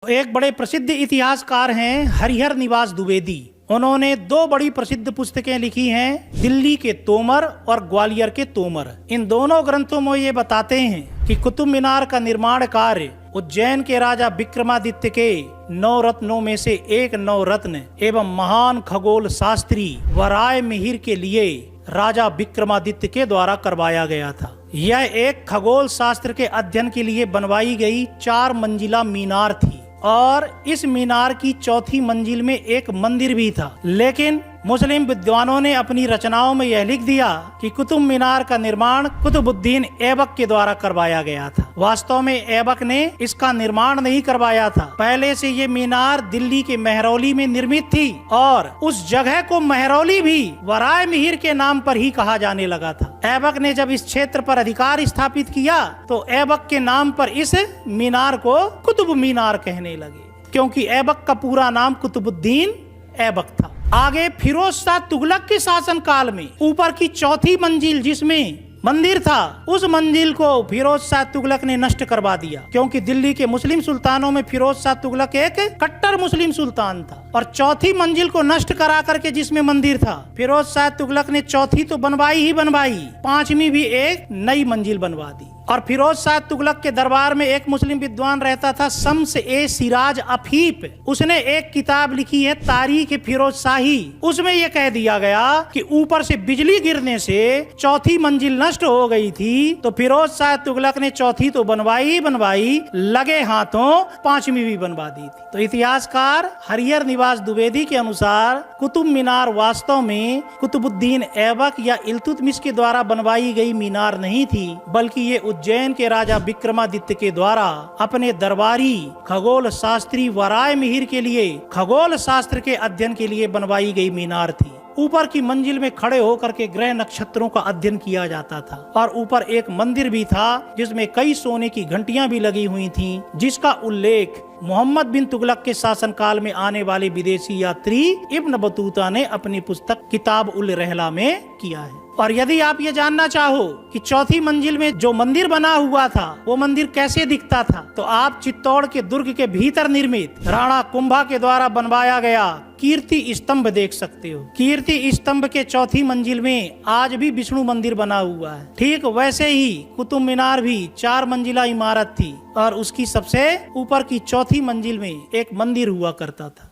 एक बड़े प्रसिद्ध इतिहासकार हैं हरिहर निवास द्विवेदी। उन्होंने दो बड़ी प्रसिद्ध पुस्तकें लिखी हैं, दिल्ली के तोमर और ग्वालियर के तोमर। इन दोनों ग्रंथों में ये बताते हैं कि कुतुब मीनार का निर्माण कार्य उज्जैन के राजा विक्रमादित्य के 9 रत्नों में से एक नवरत्न एवं महान खगोल शास्त्री वराय मिहिर के लिए राजा विक्रमादित्य के द्वारा करवाया गया था। यह एक खगोल शास्त्र के अध्ययन के लिए बनवाई गई 4 मंजिला मीनार थी और इस मीनार की चौथी मंजिल में एक मंदिर भी था। लेकिन मुस्लिम विद्वानों ने अपनी रचनाओं में यह लिख दिया कि कुतुब मीनार का निर्माण कुतुबुद्दीन ऐबक के द्वारा करवाया गया था। वास्तव में ऐबक ने इसका निर्माण नहीं करवाया था। पहले से ये मीनार दिल्ली के मेहरौली में निर्मित थी और उस जगह को मेहरौली भी वराय मिहिर के नाम पर ही कहा जाने लगा था। ऐबक ने जब इस क्षेत्र पर अधिकार स्थापित किया तो ऐबक के नाम पर इस मीनार को कुतुब मीनार कहने लगे, क्योंकि ऐबक का पूरा नाम कुतुबुद्दीन ऐबक था। आगे फिरोज शाह तुगलक के शासन काल में ऊपर की चौथी मंजिल जिसमें मंदिर था, उस मंजिल को फिरोज शाह तुगलक ने नष्ट करवा दिया, क्योंकि दिल्ली के मुस्लिम सुल्तानों में फिरोज शाह तुगलक एक कट्टर मुस्लिम सुल्तान था। और चौथी मंजिल को नष्ट करा करके जिसमें मंदिर था, फिरोज शाह तुगलक ने चौथी तो बनवाई ही बनवाई, 5वीं भी एक नई मंजिल बनवा दी। और फिरोज शाह तुगलक के दरबार में एक मुस्लिम विद्वान रहता था, शम्स ए सिराज अफीफ। उसने एक किताब लिखी है तारीख फिरोज शाही। उसमें यह कह दिया गया कि ऊपर से बिजली गिरने से चौथी मंजिल नष्ट हो गई थी, तो फिरोज शाह तुगलक ने चौथी तो बनवाई ही बनवाई, लगे हाथों 5वीं भी बनवा दी थी। तो इतिहासकार हरिहर निवास द्विवेदी के अनुसार कुतुब मीनार वास्तव में कुतुबुद्दीन ऐबक या इल्तुतमिश के द्वारा बनवाई गई मीनार नहीं थी, बल्कि ये उज्जैन के राजा विक्रमादित्य के द्वारा अपने दरबारी खगोल शास्त्री वराय मिहिर के लिए खगोल शास्त्र के अध्ययन के लिए बनवाई गई मीनार थी। ऊपर की मंजिल में खड़े होकर के ग्रह नक्षत्रों का अध्ययन किया जाता था और ऊपर एक मंदिर भी था जिसमें कई सोने की घंटियां भी लगी हुई थीं, जिसका उल्लेख मोहम्मद बिन तुगलक के शासनकाल में आने वाले विदेशी यात्री इब्न बतूता ने अपनी पुस्तक किताब उल रहला में किया है। और यदि आप ये जानना चाहो कि चौथी मंजिल में जो मंदिर बना हुआ था वो मंदिर कैसे दिखता था, तो आप चित्तौड़ के दुर्ग के भीतर निर्मित राणा कुंभा के द्वारा बनवाया गया कीर्ति स्तंभ देख सकते हो। कीर्ति स्तंभ के चौथी मंजिल में आज भी विष्णु मंदिर बना हुआ है। ठीक वैसे ही कुतुब मीनार भी 4 मंजिला इमारत थी और उसकी सबसे ऊपर की चौथी मंजिल में एक मंदिर हुआ करता था।